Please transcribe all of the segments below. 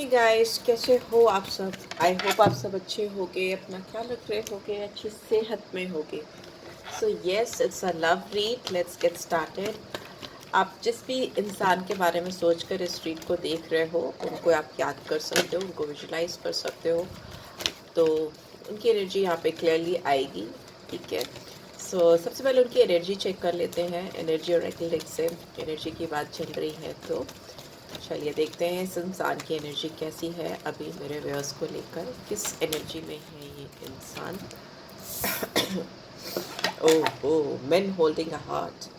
Guys, कैसे हो आप सब। आई होप आप सब अच्छे होगे, अपना ख्याल रख रहे होगे, अच्छी सेहत में होगे। So yes, it's a love read, let's get started. आप जिस भी इंसान के बारे में सोचकर इस रीड को देख रहे हो, उनको आप याद कर सकते हो, उनको विजुलाइज कर सकते हो, तो उनकी एनर्जी यहाँ पे क्लियरली आएगी। ठीक है, सो सबसे पहले उनकी एनर्जी चेक कर लेते हैं। एनर्जी और डेक से एनर्जी की बात चल रही है, तो चलिए देखते हैं इस इंसान की एनर्जी कैसी है अभी मेरे व्यूअर्स को लेकर, किस एनर्जी में है ये इंसान। ओह ओह, मेन होल्डिंग अ हार्ट।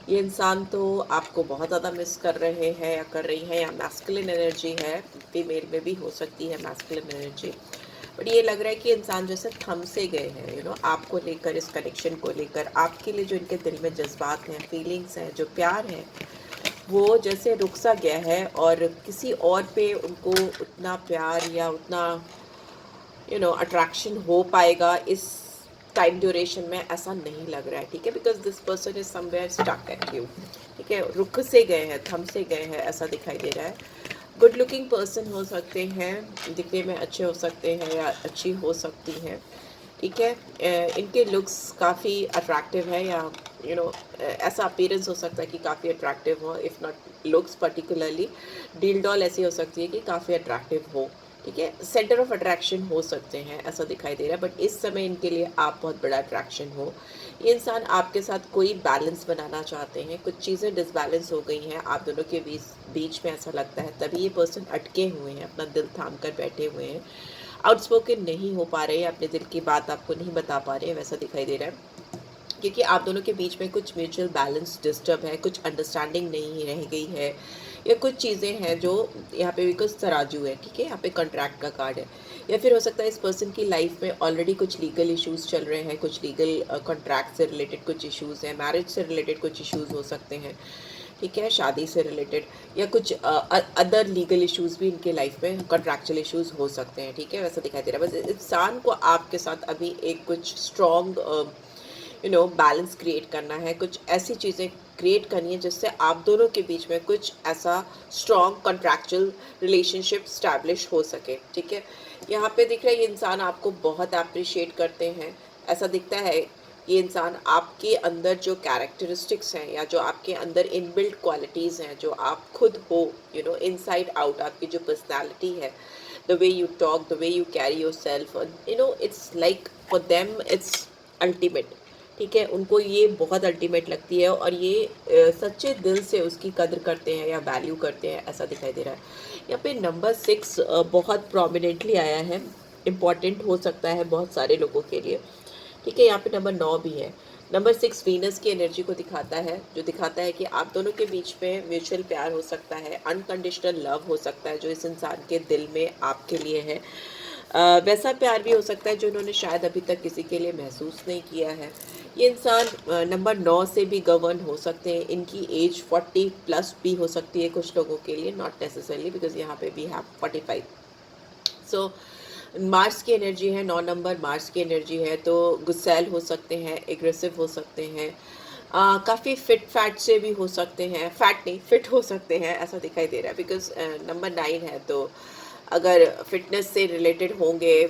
ये इंसान तो आपको बहुत ज़्यादा मिस कर रहे हैं या कर रही है, या मैस्कुलिन एनर्जी है, फीमेल में भी हो सकती है मैस्कुलिन एनर्जी। बट ये लग रहा है कि इंसान जैसे थम से गए हैं, आपको लेकर, इस कनेक्शन को लेकर, आपके लिए जो इनके दिल में जज्बात हैं, फीलिंग्स हैं, जो प्यार है, वो जैसे रुक सा गया है, और किसी और पे उनको उतना प्यार या उतना अट्रैक्शन हो पाएगा इस टाइम ड्यूरेशन में, ऐसा नहीं लग रहा है। ठीक है, because this person is somewhere stuck at you. ठीक है, रुक से गए हैं, थम से गए हैं, ऐसा दिखाई दे रहा है। गुड लुकिंग पर्सन हो सकते हैं, दिखने में अच्छे हो सकते हैं या अच्छी हो सकती हैं। ठीक है, इनके लुक्स काफ़ी अट्रैक्टिव है, या ऐसा अपीयरेंस हो सकता है कि काफ़ी अट्रैक्टिव हो, if not looks particularly. Deal doll ऐसी हो सकती है कि काफ़ी अट्रैक्टिव हो। ठीक है, सेंटर ऑफ अट्रैक्शन हो सकते हैं, ऐसा दिखाई दे रहा है। बट इस समय इनके लिए आप बहुत बड़ा अट्रैक्शन हो। ये इंसान आपके साथ कोई बैलेंस बनाना चाहते हैं, कुछ चीज़ें डिसबैलेंस हो गई हैं आप दोनों के बीच बीच में, ऐसा लगता है, तभी ये पर्सन अटके हुए हैं, अपना दिल थाम कर बैठे हुए हैं, आउटस्पोकन नहीं हो पा रहे, अपने दिल की बात आपको नहीं बता पा रहे हैं, वैसा दिखाई दे रहा है। क्योंकि आप दोनों के बीच में कुछ म्यूचुअल बैलेंस डिस्टर्ब है, कुछ अंडरस्टैंडिंग नहीं रह गई है, या कुछ चीज़ें हैं जो यहाँ पे, बिकॉज तराजू है। ठीक है, यहाँ पे कॉन्ट्रैक्ट का कार्ड है, या फिर हो सकता है इस पर्सन की लाइफ में ऑलरेडी कुछ लीगल इश्यूज चल रहे हैं, कुछ लीगल कॉन्ट्रैक्ट से रिलेटेड कुछ इश्यूज हैं, मैरिज से रिलेटेड कुछ इश्यूज हो सकते हैं। ठीक है, शादी से रिलेटेड, या कुछ अदर लीगल इश्यूज भी इनके लाइफ में, कॉन्ट्रैक्चुअल इश्यूज हो सकते हैं। ठीक है, वैसा दिखाई दे रहा है। बस इंसान को आपके साथ अभी एक कुछ स्ट्रॉन्ग बैलेंस क्रिएट करना है, कुछ ऐसी चीज़ें क्रिएट करनी है जिससे आप दोनों के बीच में कुछ ऐसा स्ट्रॉन्ग कॉन्ट्रैक्चुअल रिलेशनशिप स्टैब्लिश हो सके। ठीक है, यहाँ पे दिख रहा है ये इंसान आपको बहुत अप्रिशिएट करते हैं, ऐसा दिखता है। ये इंसान आपके अंदर जो कैरेक्टरिस्टिक्स हैं, या जो आपके अंदर इनबिल्ट क्वालिटीज़ हैं, जो आप खुद हो, इनसाइड आउट, आपकी जो पर्सनैलिटी है, the way you talk, the way you carry your self, it's like for them it's ultimate. ठीक है, उनको ये बहुत अल्टीमेट लगती है, और ये सच्चे दिल से उसकी कदर करते हैं या वैल्यू करते हैं, ऐसा दिखाई दे रहा है। यहाँ पे नंबर 6 बहुत प्रोमिनेंटली आया है, इम्पॉर्टेंट हो सकता है बहुत सारे लोगों के लिए। ठीक है, यहाँ पे नंबर 9 भी है। नंबर 6 वीनस की एनर्जी को दिखाता है, जो दिखाता है कि आप दोनों के बीच में म्यूचुअल प्यार हो सकता है, अनकंडीशनल लव हो सकता है, जो इस इंसान के दिल में आपके लिए है। वैसा प्यार भी हो सकता है जो इन्होंने शायद अभी तक किसी के लिए महसूस नहीं किया है। ये इंसान नंबर 9 से भी गवर्न हो सकते हैं, इनकी एज 40 प्लस भी हो सकती है कुछ लोगों के लिए, नॉट नेसेसरली, बिकॉज यहाँ पे भी है 45। सो मार्स की एनर्जी है, 9 नंबर मार्स की एनर्जी है, तो गुस्सैल हो सकते हैं, एग्रेसिव हो सकते हैं, काफ़ी फिट फैट से भी हो सकते हैं, फैट नहीं फिट हो सकते हैं, ऐसा दिखाई दे रहा है। बिकॉज नंबर 9 है, तो अगर फिटनेस से रिलेटेड होंगे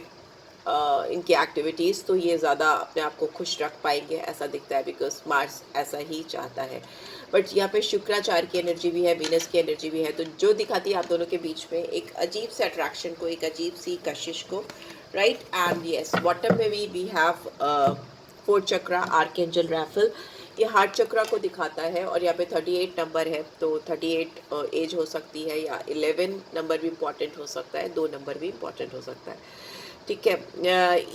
इनकी एक्टिविटीज़, तो ये ज़्यादा अपने आप को खुश रख पाएंगे, ऐसा दिखता है, बिकॉज मार्स ऐसा ही चाहता है। बट यहाँ पे शुक्राचार्य की एनर्जी भी है, वीनस की एनर्जी भी है, तो जो दिखाती है आप दोनों के बीच में एक अजीब से अट्रैक्शन को, एक अजीब सी कशिश को। राइट, एंड यस, बॉटम में we have 4 chakra archangel Raphael, ये हार्ट चक्रा को दिखाता है, और यहाँ पे 38 नंबर है, तो 38 एज हो सकती है, या 11 नंबर भी इम्पॉर्टेंट हो सकता है, 2 नंबर भी इम्पॉर्टेंट हो सकता है। ठीक है,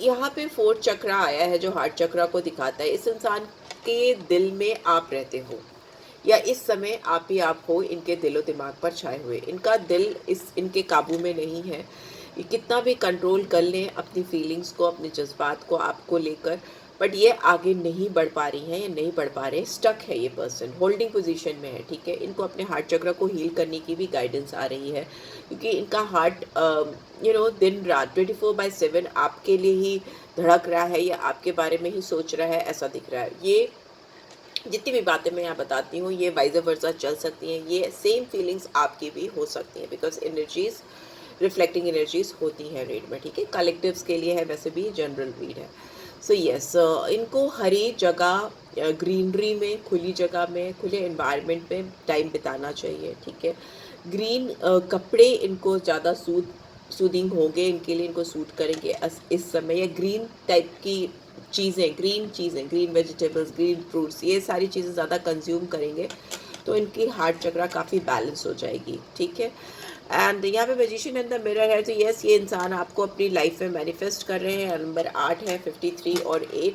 यहाँ पे 4 चक्रा आया है जो हार्ट चक्रा को दिखाता है। इस इंसान के दिल में आप रहते हो, या इस समय आप ही आप हो इनके दिलो दिमाग पर छाए हुए। इनका दिल इनके काबू में नहीं है, ये कितना भी कंट्रोल कर लें अपनी फीलिंग्स को, अपने जज्बात को आपको लेकर, बट ये आगे नहीं बढ़ पा रही हैं या नहीं बढ़ पा रहे, स्टक है ये पर्सन, होल्डिंग पोजीशन में है। ठीक है, इनको अपने हार्ट चक्र को हील करने की भी गाइडेंस आ रही है, क्योंकि इनका हार्ट दिन रात 24/7 आपके लिए ही धड़क रहा है, या आपके बारे में ही सोच रहा है, ऐसा दिख रहा है। ये जितनी भी बातें मैं यहाँ बताती हूँ, ये वाइज़ वर्सा चल सकती हैं, ये सेम फीलिंग्स आपकी भी हो सकती हैं, बिकॉज एनर्जीज रिफ्लेक्टिंग एनर्जीज होती हैं रीड में, ठीक है। कलेक्टिव्स के लिए है, वैसे भी जनरल रीड है। सो यस, इनको हरी जगह, ग्रीनरी में, खुली जगह में, खुले एनवायरनमेंट में टाइम बिताना चाहिए, ठीक है। ग्रीन कपड़े इनको ज़्यादा सूदिंग होंगे इनके लिए, इनको सूट करेंगे इस समय। या ग्रीन टाइप की चीज़ें, ग्रीन वेजिटेबल्स, ग्रीन फ्रूट्स, ये सारी चीज़ें ज़्यादा कंज्यूम करेंगे तो इनकी हार्ट चक्रा काफ़ी बैलेंस हो जाएगी, ठीक है। एंड यहाँ पे मैजिशियन इन द मिरर है, तो यस, ये इंसान आपको अपनी लाइफ में मैनिफेस्ट कर रहे हैं। नंबर 8 है, 53 और 8,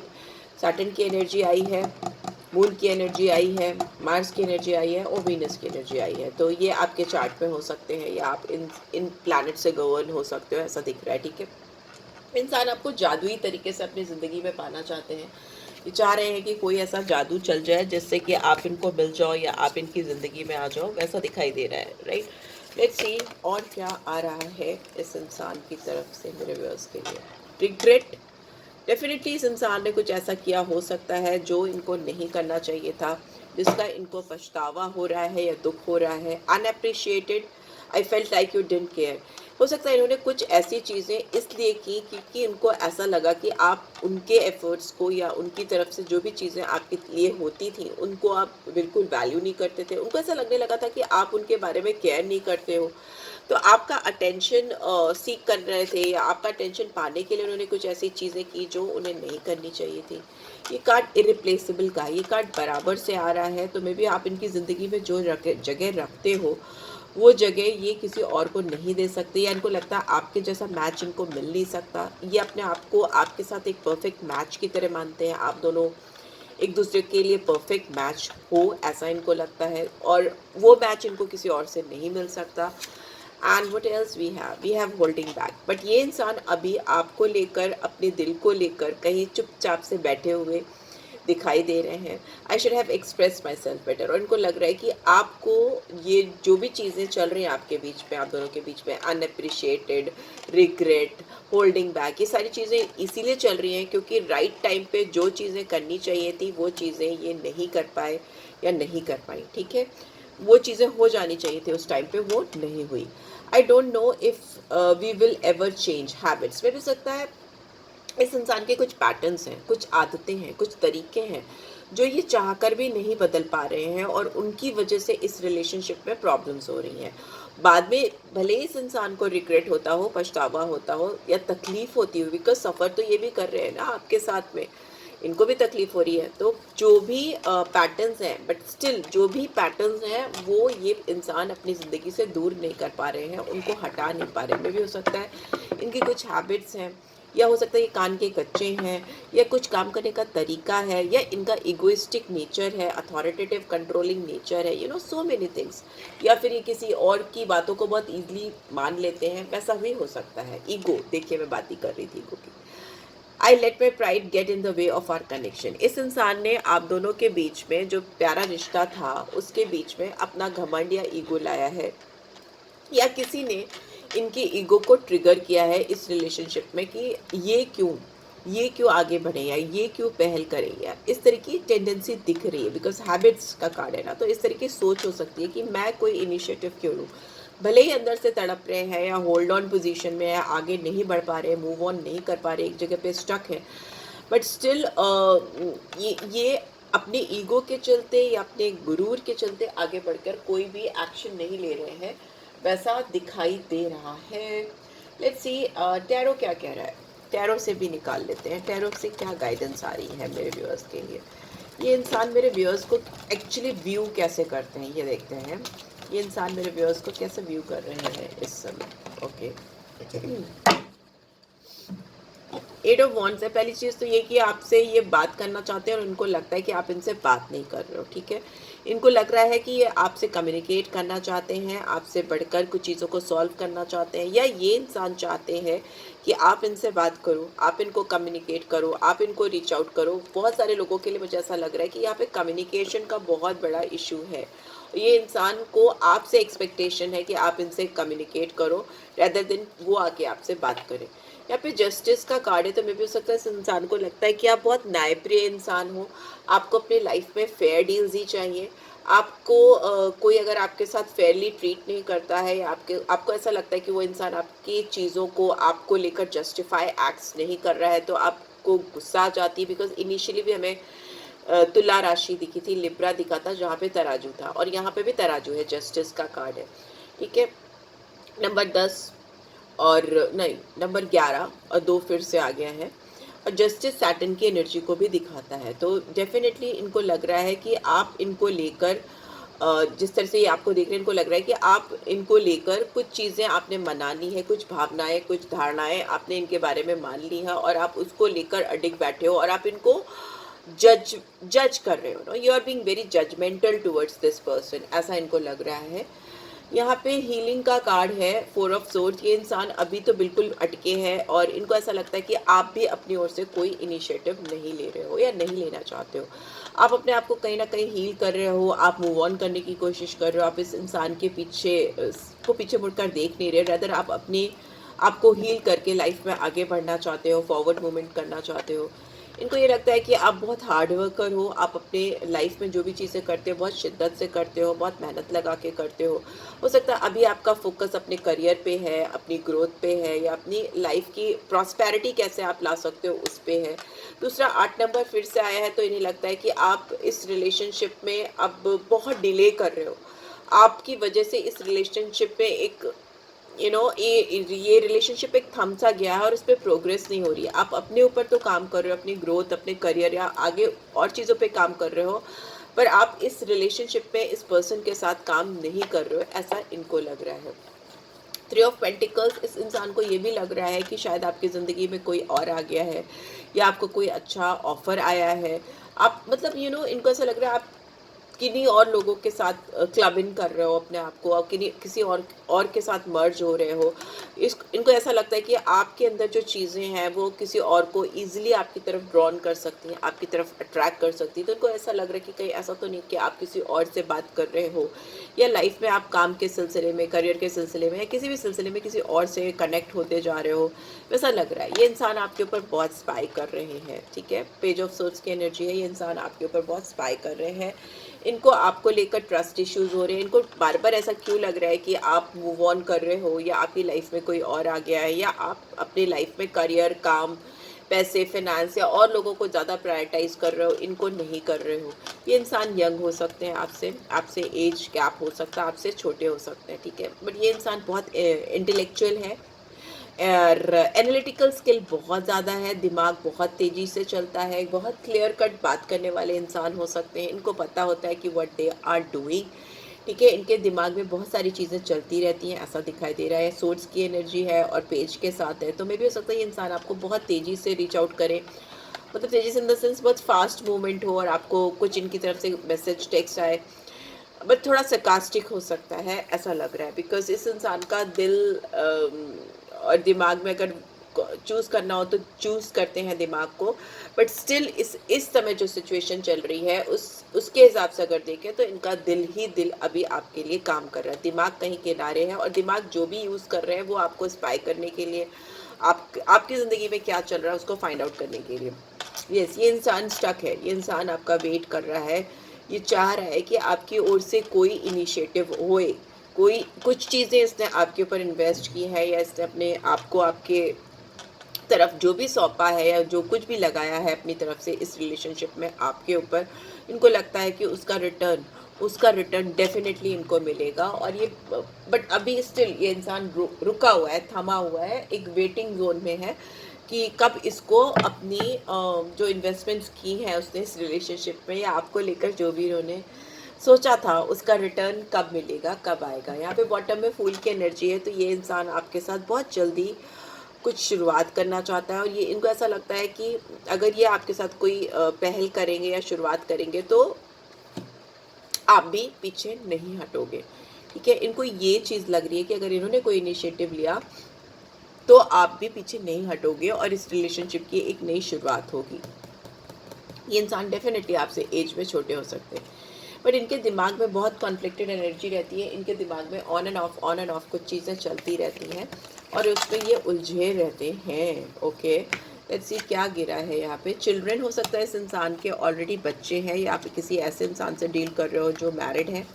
सैटर्न की एनर्जी आई है, मून की एनर्जी आई है, मार्स की एनर्जी आई है और वीनस की एनर्जी आई है। तो ये आपके चार्ट में हो सकते हैं या आप इन प्लैनेट से गवर्न हो सकते हो, ऐसा दिख रहा है, ठीक है। इंसान आपको जादुई तरीके से अपनी ज़िंदगी में पाना चाहते हैं। ये चाह रहे हैं कि कोई ऐसा जादू चल जाए जिससे कि आप इनको मिल जाओ या आप इनकी ज़िंदगी में आ जाओ, वैसा दिखाई दे रहा है, राइट। लेट्स सी और क्या आ रहा है इस इंसान की तरफ से मेरे व्यूअर्स के लिए। रिग्रेट, डेफिनेटली इस इंसान ने कुछ ऐसा किया हो सकता है जो इनको नहीं करना चाहिए था, जिसका इनको पछतावा हो रहा है या दुख हो रहा है। Unappreciated, I felt like you didn't care, हो सकता है इन्होंने कुछ ऐसी चीज़ें इसलिए की क्योंकि इनको ऐसा लगा कि आप उनके एफर्ट्स को या उनकी तरफ से जो भी चीज़ें आपके लिए होती थी उनको आप बिल्कुल वैल्यू नहीं करते थे। उनको ऐसा लगने लगा था कि आप उनके बारे में केयर नहीं करते हो, तो आपका अटेंशन सीख कर रहे थे या आपका अटेंशन पाने के लिए उन्होंने कुछ ऐसी चीज़ें की जो उन्हें नहीं करनी चाहिए थी। ये कार्ड इरिप्लेसेबल का, ये कार्ड बराबर से आ रहा है, तो मे बी आप इनकी ज़िंदगी में जो जगह रखते हो वो जगह ये किसी और को नहीं दे सकते, या इनको लगता है आपके जैसा मैच इनको मिल नहीं सकता। ये अपने आप को आपके साथ एक परफेक्ट मैच की तरह मानते हैं, आप दोनों एक दूसरे के लिए परफेक्ट मैच हो, ऐसा इनको लगता है, और वो मैच इनको किसी और से नहीं मिल सकता। And what else we have holding back, but ये इंसान अभी आपको लेकर, अपने दिल को लेकर कहीं चुपचाप से बैठे हुए दिखाई दे रहे हैं। I should have express my self better, और इनको लग रहा है कि आपको ये जो भी चीज़ें चल रही हैं आपके बीच में, आप दोनों के बीच में, अनअप्रिशिएटेड, रिग्रेट, होल्डिंग बैक, ये सारी चीज़ें इसीलिए चल रही हैं क्योंकि राइट टाइम पे जो चीज़ें करनी चाहिए थी वो चीज़ें ये नहीं कर पाए या नहीं कर पाई, ठीक है। वो चीज़ें हो जानी चाहिए थी उस टाइम पे, वो नहीं हुई। I don't know if we will ever change habits, में भी सकता है इस इंसान के कुछ पैटर्न्स हैं, कुछ आदतें हैं, कुछ तरीके हैं जो ये चाहकर भी नहीं बदल पा रहे हैं और उनकी वजह से इस रिलेशनशिप में प्रॉब्लम्स हो रही हैं। बाद में भले ही इस इंसान को रिग्रेट होता हो, पछतावा होता हो या तकलीफ़ होती हो, बिकॉज सफ़र तो ये भी कर रहे हैं ना आपके साथ में, इनको भी तकलीफ़ हो रही है। तो जो भी पैटर्न्स हैं, बट स्टिल जो भी पैटर्न्स हैं वो ये इंसान अपनी ज़िंदगी से दूर नहीं कर पा रहे हैं, उनको हटा नहीं पा रहे हैं। में भी हो सकता है इनकी कुछ हैबिट्स हैं, या हो सकता है ये कान के कच्चे हैं, या कुछ काम करने का तरीका है, या इनका इगोइस्टिक नेचर है, अथॉरिटेटिव कंट्रोलिंग नेचर है, you know so many things. या फिर ये किसी और की बातों को बहुत ईजिली मान लेते हैं, वैसा भी हो सकता है। ईगो, देखिए मैं बात ही कर रही थी ईगो की। I let my pride get in the way of our connection, इस इंसान ने आप दोनों के बीच में जो प्यारा रिश्ता था उसके बीच में अपना घमंड या ईगो लाया है, या किसी ने इनकी ईगो को ट्रिगर किया है इस रिलेशनशिप में कि ये क्यों आगे बढ़े या ये क्यों पहल करें, या इस तरह की टेंडेंसी दिख रही है, बिकॉज हैबिट्स का कार्ड है ना। तो इस तरह की सोच हो सकती है कि मैं कोई इनिशिएटिव क्यों लूँ, भले ही अंदर से तड़प रहे हैं या होल्ड ऑन पोजीशन में है, आगे नहीं बढ़ पा रहे, मूव ऑन नहीं कर पा रहे, एक जगह पे स्टक है, बट स्टिल ये अपने ईगो के चलते या अपने गुरूर के चलते आगे बढ़कर कोई भी एक्शन नहीं ले रहे हैं, वैसा दिखाई दे रहा है। लेट्स सी टैरो क्या कह रहा है, टैरो से भी निकाल लेते हैं, टैरो से क्या गाइडेंस आ रही है मेरे व्यूअर्स के लिए। ये इंसान मेरे व्यूअर्स को एक्चुअली व्यू कैसे करते हैं ये देखते हैं। ये इंसान मेरे व्यूअर्स को कैसे व्यू कर रहे हैं इस समय। ओके, एट ऑफ वॉन्ड्स है। पहली चीज़ तो ये कि आपसे ये बात करना चाहते हैं और उनको लगता है कि आप इनसे बात नहीं कर रहे हो, ठीक है। इनको लग रहा है कि ये आपसे कम्युनिकेट करना चाहते हैं, आपसे बढ़कर कुछ चीज़ों को सॉल्व करना चाहते हैं, या ये इंसान चाहते हैं कि आप इनसे बात करो, आप इनको कम्युनिकेट करो, आप इनको रीच आउट करो। बहुत सारे लोगों के लिए मुझे ऐसा लग रहा है कि यहाँ पे कम्युनिकेशन का बहुत बड़ा इशू है। ये इंसान को आपसे एक्सपेक्टेशन है कि आप इनसे कम्युनिकेट करो रेदर देन वो आके आपसे बात करें। यहाँ पे जस्टिस का कार्ड है, तो मे भी हो सकता है इस इंसान को लगता है कि आप बहुत न्यायप्रिय इंसान हो, आपको अपनी लाइफ में फेयर डील्स ही चाहिए, आपको कोई अगर आपके साथ फेयरली ट्रीट नहीं करता है या आपको ऐसा लगता है कि वो इंसान आपकी चीज़ों को आपको लेकर जस्टिफाई एक्ट्स नहीं कर रहा है, तो आपको गुस्सा आ जाती है। बिकॉज इनिशियली भी हमें तुला राशि दिखी थी, लिब्रा दिखा था जहाँ पे तराजू था, और यहाँ पे भी तराजू है, जस्टिस का कार्ड है। ठीक है, नंबर 10 और नहीं, नंबर 11 और 2 फिर से आ गया है, और जस्टिस सैटर्न की एनर्जी को भी दिखाता है। तो डेफिनेटली इनको लग रहा है कि आप इनको लेकर जिस तरह से ये आपको देख रहे हैं, इनको लग रहा है कि आप इनको लेकर कुछ चीज़ें आपने मना ली है, कुछ भावनाएं, कुछ धारणाएं आपने इनके बारे में मान ली हैं, और आप उसको लेकर अडिग बैठे हो, और आप इनको जज जज कर रहे हो। No, you are being very judgmental towards this person, ऐसा इनको लग रहा है। यहाँ पे हीलिंग का कार्ड है, 4 ऑफ सोर्ड्स। ये इंसान अभी तो बिल्कुल अटके हैं, और इनको ऐसा लगता है कि आप भी अपनी ओर से कोई इनिशिएटिव नहीं ले रहे हो या नहीं लेना चाहते हो। आप अपने आप को कहीं ना कहीं हील कर रहे हो, आप मूव ऑन करने की कोशिश कर रहे हो, आप इस इंसान के पीछे मुड़कर देख नहीं रहे, रैदर आप अपनी आपको हील करके लाइफ में आगे बढ़ना चाहते हो, फॉरवर्ड मूवमेंट करना चाहते हो। इनको ये लगता है कि आप बहुत हार्ड वर्कर हो, आप अपने लाइफ में जो भी चीज़ें करते हो बहुत शिद्दत से करते हो, बहुत मेहनत लगा के करते हो सकता है अभी आपका फोकस अपने करियर पे है, अपनी ग्रोथ पे है, या अपनी लाइफ की प्रॉस्पेरिटी कैसे आप ला सकते हो उस पे है। दूसरा 8 नंबर फिर से आया है, तो इन्हें लगता है कि आप इस रिलेशनशिप में अब बहुत डिले कर रहे हो। आपकी वजह से इस रिलेशनशिप में एक ये रिलेशनशिप एक थम सा गया है, और इस पर प्रोग्रेस नहीं हो रही है। आप अपने ऊपर तो काम कर रहे हो, अपनी ग्रोथ, अपने करियर या आगे और चीज़ों पे काम कर रहे हो, पर आप इस रिलेशनशिप में इस पर्सन के साथ काम नहीं कर रहे हो, ऐसा इनको लग रहा है। 3 ऑफ पेंटिकल्स, इस इंसान को ये भी लग रहा है कि शायद आपकी ज़िंदगी में कोई और आ गया है, या आपको कोई अच्छा ऑफर आया है। आप मतलब इनको ऐसा लग रहा है आप किन्हीं और लोगों के साथ क्लब इन कर रहे हो अपने आप को, और किसी और के साथ मर्ज हो रहे हो। इनको ऐसा लगता है कि आपके अंदर जो चीज़ें हैं वो किसी और को ईजिली आपकी तरफ ड्रॉन कर सकती हैं, आपकी तरफ अट्रैक्ट कर सकती हैं। तो इनको ऐसा लग रहा है कि कहीं ऐसा तो नहीं कि आप किसी और से बात कर रहे हो, या लाइफ में आप काम के सिलसिले में, करियर के सिलसिले में, या किसी भी सिलसिले में किसी और से कनेक्ट होते जा रहे हो, वैसा लग रहा है। ये इंसान आपके ऊपर बहुत स्पाई कर रहे हैं। ठीक है, पेज ऑफ सोर्ड्स की एनर्जी है, ये इंसान आपके ऊपर बहुत स्पाई कर रहे हैं। इनको आपको लेकर ट्रस्ट इश्यूज हो रहे हैं। इनको बार बार ऐसा क्यों लग रहा है कि आप मूव ऑन कर रहे हो, या आपकी लाइफ में कोई और आ गया है, या आप अपनी लाइफ में करियर, काम, पैसे, फाइनेंस या और लोगों को ज़्यादा प्रायोरिटाइज कर रहे हो, इनको नहीं कर रहे हो। ये इंसान यंग हो सकते हैं, आपसे एज गैप हो सकता है, आपसे छोटे हो सकते हैं। ठीक है, बट ये इंसान बहुत इंटेलेक्चुअल है, और एनालिटिकल स्किल बहुत ज़्यादा है, दिमाग बहुत तेज़ी से चलता है, बहुत क्लियर कट बात करने वाले इंसान हो सकते हैं। इनको पता होता है कि व्हाट दे आर डूइंग। ठीक है, इनके दिमाग में बहुत सारी चीज़ें चलती रहती हैं, ऐसा दिखाई दे रहा है। सोर्ड्स की एनर्जी है और पेज के साथ है, तो मे भी हो सकता है ये इंसान आपको बहुत तेज़ी से रीच आउट करे, मतलब तेज़ी से इन द सेंस बहुत फास्ट मूवमेंट हो, और आपको कुछ इनकी तरफ से मैसेज, टेक्स्ट आए, बट थोड़ा सरकास्टिक हो सकता है, ऐसा लग रहा है। बिकॉज इस इंसान का दिल और दिमाग में अगर चूज़ करना हो तो चूज़ करते हैं दिमाग को, बट स्टिल इस समय जो सिचुएशन चल रही है उसके हिसाब से अगर देखें तो इनका दिल अभी आपके लिए काम कर रहा है। दिमाग कहीं किनारे है, और दिमाग जो भी यूज़ कर रहे हैं वो आपको स्पाई करने के लिए, आपकी ज़िंदगी में क्या चल रहा है उसको फाइंड आउट करने के लिए। यस, ये इंसान स्टक है, ये इंसान आपका वेट कर रहा है। ये चाह रहा है कि आपकी ओर से कोई इनिशिएटिव होए, कोई कुछ चीज़ें इसने आपके ऊपर इन्वेस्ट की है, या इसने अपने आप को आपके तरफ जो भी सौंपा है, या जो कुछ भी लगाया है अपनी तरफ से इस रिलेशनशिप में आपके ऊपर, इनको लगता है कि उसका रिटर्न डेफिनेटली इनको मिलेगा। और ये बट अभी स्टिल ये इंसान रुका हुआ है, थमा हुआ है, एक वेटिंग जोन में है कि कब इसको अपनी जो इन्वेस्टमेंट्स की हैं उसने इस रिलेशनशिप में, या आपको लेकर जो भी इन्होंने सोचा था उसका रिटर्न कब मिलेगा, कब आएगा। यहाँ पे बॉटम में फूल की एनर्जी है, तो ये इंसान आपके साथ बहुत जल्दी कुछ शुरुआत करना चाहता है, और ये इनको ऐसा लगता है कि अगर ये आपके साथ कोई पहल करेंगे या शुरुआत करेंगे तो आप भी पीछे नहीं हटोगे। ठीक है, इनको ये चीज़ लग रही है कि अगर इन्होंने कोई इनिशिएटिव लिया तो आप भी पीछे नहीं हटोगे, और इस रिलेशनशिप की एक नई शुरुआत होगी। ये इंसान डेफिनेटली आपसे एज में छोटे हो सकते हैं, बट इनके दिमाग में बहुत कॉन्फ्लिक्टेड एनर्जी रहती है। इनके दिमाग में ऑन एंड ऑफ कुछ चीज़ें चलती रहती हैं, और उसमें ये उलझे रहते हैं। ओके, लेट्स सी क्या गिरा है यहाँ पे। चिल्ड्रन हो सकता है इस इंसान के ऑलरेडी बच्चे हैं, या आप किसी ऐसे इंसान से डील कर रहे हो जो मैरिड है,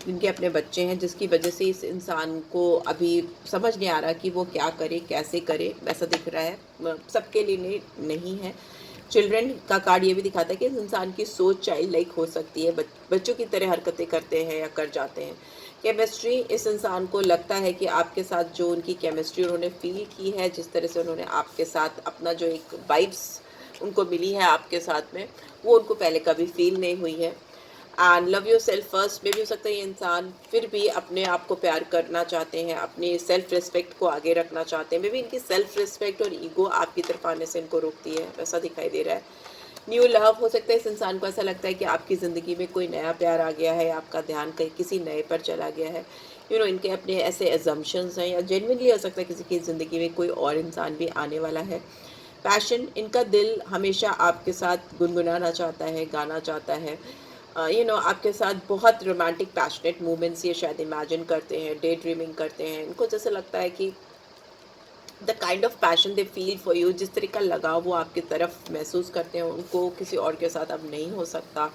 जिनके अपने बच्चे हैं, जिसकी वजह से इस इंसान को अभी समझ नहीं आ रहा कि वो क्या करे कैसे करे, वैसा दिख रहा है। सबके लिए नहीं है। चिल्ड्रन का कार्ड ये भी दिखाता है कि इस इंसान की सोच चाइल्ड लाइक हो सकती है, बच्चों की तरह हरकतें करते हैं या कर जाते हैं। केमिस्ट्री, इस इंसान को लगता है कि आपके साथ जो उनकी केमिस्ट्री उन्होंने फील की है, जिस तरह से उन्होंने आपके साथ अपना जो एक वाइब्स उनको मिली है आपके साथ में, वो उनको पहले कभी फील नहीं हुई है। And love your self first में भी हो सकता है ये इंसान फिर भी अपने आप को प्यार करना चाहते हैं, अपनी सेल्फ रिस्पेक्ट को आगे रखना चाहते हैं। मे बी इनकी सेल्फ रिस्पेक्ट और ईगो आपकी तरफ आने से इनको रोकती है, वैसा दिखाई दे रहा है। न्यू लव, हो सकता है इस इंसान को ऐसा लगता है कि आपकी ज़िंदगी में कोई नया प्यार आ गया है, आपका ध्यान कहीं किसी नए पर चला गया है। इनके अपने ऐसे एजम्पशंस हैं, या जेन्युइनली हो सकता है किसी की ज़िंदगी में कोई और इंसान भी आने वाला है। पैशन, इनका दिल हमेशा आपके साथ गुनगुनाना चाहता है, गाना चाहता है। आपके साथ बहुत रोमांटिक पैशनेट मोमेंट्स ये शायद इमेजिन करते हैं, डे ड्रीमिंग करते हैं। इनको जैसे लगता है कि the kind of passion they feel for you, जिस तरह का लगाव वो आपकी तरफ महसूस करते हैं, उनको किसी और के साथ अब नहीं हो सकता,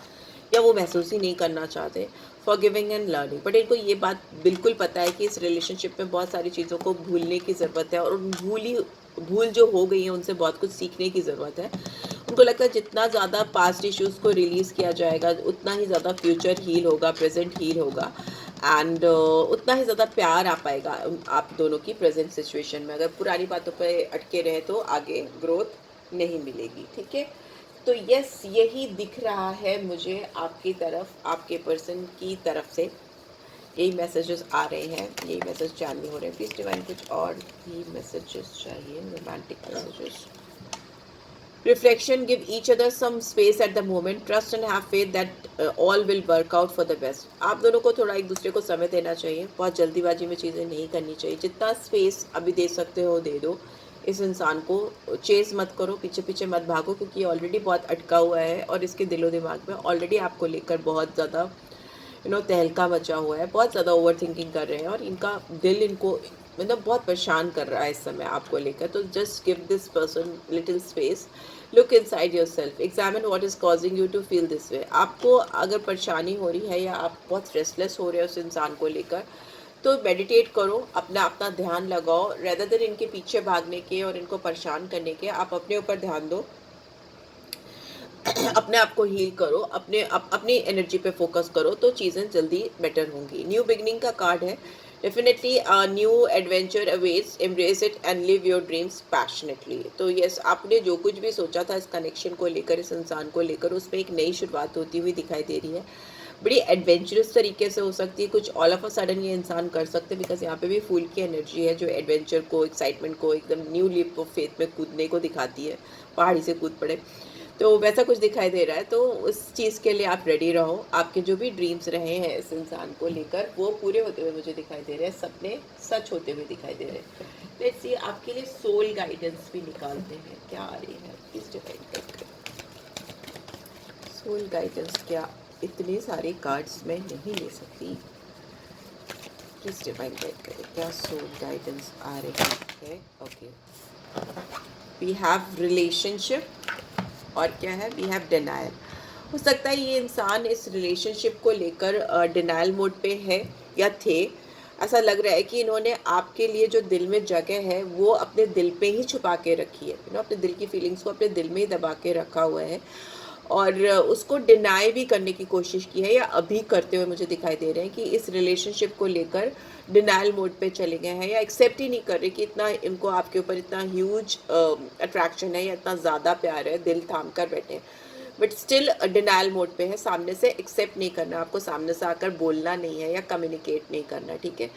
या वो महसूस ही नहीं करना चाहते। For giving and learning, but इनको ये बात बिल्कुल पता है कि इस रिलेशनशिप में बहुत सारी चीज़ों को भूलने की ज़रूरत है, और उन भूल जो हो गई है उनसे बहुत कुछ सीखने की ज़रूरत है। उनको लगता है जितना ज़्यादा पास्ट इश्यूज़ को रिलीज़ किया जाएगा, उतना ही ज़्यादा फ्यूचर हील होगा, प्रेजेंट हील होगा, एंड उतना ही ज़्यादा प्यार आ पाएगा आप दोनों की प्रेजेंट सिचुएशन में। अगर पुरानी बातों पे अटके रहे तो आगे ग्रोथ नहीं मिलेगी, ठीक है। तो यस, यही दिख रहा है मुझे आपकी तरफ, आपके पर्सन की तरफ से यही मैसेजेस आ रहे हैं, यही मैसेज जानने हो रहे हैं। प्लीज़ डिवाइन कुछ और भी मैसेजेस चाहिए, romantic messages. Reflection, give each other some space at the moment, trust and have faith that all will work out for the best. आप दोनों को थोड़ा एक दूसरे को समय देना चाहिए, बहुत जल्दीबाजी में चीज़ें नहीं करनी चाहिए। जितना स्पेस अभी दे सकते हो दे दो। इस इंसान को चेस मत करो, पीछे पीछे मत भागो, क्योंकि ये ऑलरेडी बहुत अटका हुआ है, और इसके दिलो दिमाग में ऑलरेडी आपको लेकर बहुत ज़्यादा तहलका मचा हुआ है, बहुत ज़्यादा ओवर थिंकिंग कर रहे हैं, और इनका दिल इनको मतलब बहुत परेशान कर रहा है इस समय आपको लेकर। तो just give this person little space, look inside yourself, examine what is causing you to feel this way. आपको अगर परेशानी हो रही है या आप बहुत रेस्टलेस हो रहे हो उस इंसान को लेकर, तो मेडिटेट करो, अपना ध्यान लगाओ, रेदर देन इनके पीछे भागने के और इनको परेशान करने के। आप अपने ऊपर ध्यान दो, अपने आप को हील करो, अपनी एनर्जी पे फोकस करो, तो चीज़ें जल्दी बेटर होंगी। न्यू बिगनिंग का कार्ड है। Definitely new adventure awaits, embrace it and live your dreams passionately. तो यस, आपने जो कुछ भी सोचा था इस कनेक्शन को लेकर, इस इंसान को लेकर, उसमें एक नई शुरुआत होती हुई दिखाई दे रही है। बड़ी एडवेंचरस तरीके से हो सकती है, कुछ ऑल ऑफ अ सडन ये इंसान कर सकते हैं, बिकॉज यहाँ पे भी फूल की एनर्जी है जो एडवेंचर को, एक्साइटमेंट को, एकदम न्यू लीप ऑफ फेथ में कूदने को दिखाती है, पहाड़ी से कूद पड़े, तो वैसा कुछ दिखाई दे रहा है। तो उस चीज़ के लिए आप रेडी रहो। आपके जो भी ड्रीम्स रहे हैं इस इंसान को लेकर, वो पूरे होते हुए मुझे दिखाई दे रहे हैं, सपने सच होते हुए दिखाई दे रहे हैं। लेट्स सी, आपके लिए सोल गाइडेंस भी निकालते हैं, क्या आ रही है, प्लीज डिवाइन करके। सोल गाइडेंस, क्या इतने सारे कार्ड्स मैं नहीं ले सकती, प्लीज डिवाइन गाइड करें, क्या सोल गाइडेंस आ रही है। ओके, वी हैव रिलेशनशिप, और क्या है, वी हैव डिनायल। हो सकता है ये इंसान इस रिलेशनशिप को लेकर डिनायल मोड पे है या थे। ऐसा लग रहा है कि इन्होंने आपके लिए जो दिल में जगह है वो अपने दिल पे ही छुपा के रखी है, अपने दिल की फीलिंग्स को अपने दिल में ही दबा के रखा हुआ है, और उसको डिनाई भी करने की कोशिश की है, या अभी करते हुए मुझे दिखाई दे रहे हैं कि इस रिलेशनशिप को लेकर डिनाइल मोड पे चले गए हैं, या एक्सेप्ट ही नहीं कर रहे कि इतना इनको आपके ऊपर इतना ह्यूज अट्रैक्शन है, या इतना ज़्यादा प्यार है, दिल थाम कर बैठे हैं, बट स्टिल डिनाइल मोड पे है। सामने से एक्सेप्ट नहीं करना, आपको सामने से आकर बोलना नहीं है या कम्युनिकेट नहीं करना, ठीक है।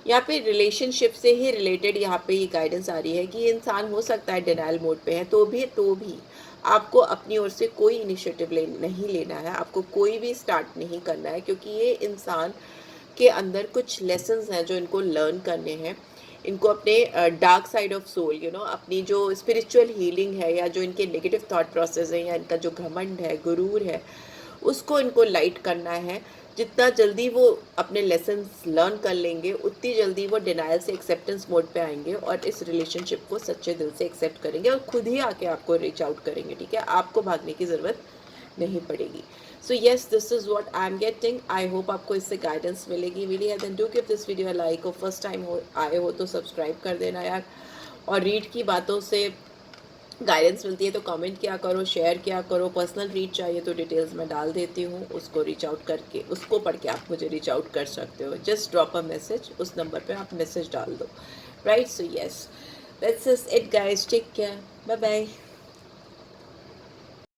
यहाँ पे रिलेशनशिप से ही रिलेटेड यहाँ पे ये गाइडेंस आ रही है कि इंसान हो सकता है डिनाइल मोड पे है, तो भी आपको अपनी ओर से कोई इनिशिएटिव नहीं लेना है, आपको कोई भी स्टार्ट नहीं करना है, क्योंकि ये इंसान के अंदर कुछ लेसन्स हैं जो इनको लर्न करने हैं। इनको अपने डार्क साइड ऑफ सोल, अपनी जो स्पिरिचुअल हीलिंग है, या जो इनके नेगेटिव थॉट प्रोसेस है, या इनका जो घमंड है, गुरूर है, उसको इनको लाइट करना है, जितना जल्दी वो अपने लेसन्स लर्न कर लेंगे उतनी जल्दी वो डिनायल से एक्सेप्टेंस मोड पे आएंगे और इस रिलेशनशिप को सच्चे दिल से एक्सेप्ट करेंगे और खुद ही आके आपको रीच आउट करेंगे, ठीक है? आपको भागने की ज़रूरत नहीं पड़ेगी। So yes, this is what I am getting. I hope आपको इससे गाइडेंस मिलेगी। रियली है, then do give this video a like, और फर्स्ट टाइम हो आए हो तो सब्सक्राइब कर देना यार। और रीड की बातों से गाइडेंस मिलती है तो कमेंट किया करो, शेयर किया करो। पर्सनल रीड चाहिए तो डिटेल्स मैं डाल देती हूँ, उसको रीच आउट करके, उसको पढ़ के आप मुझे रीच आउट कर सकते हो। जस्ट ड्रॉप अ मैसेज, उस नंबर पे आप मैसेज डाल दो, right? So yes, that's it guys, take care, bye bye.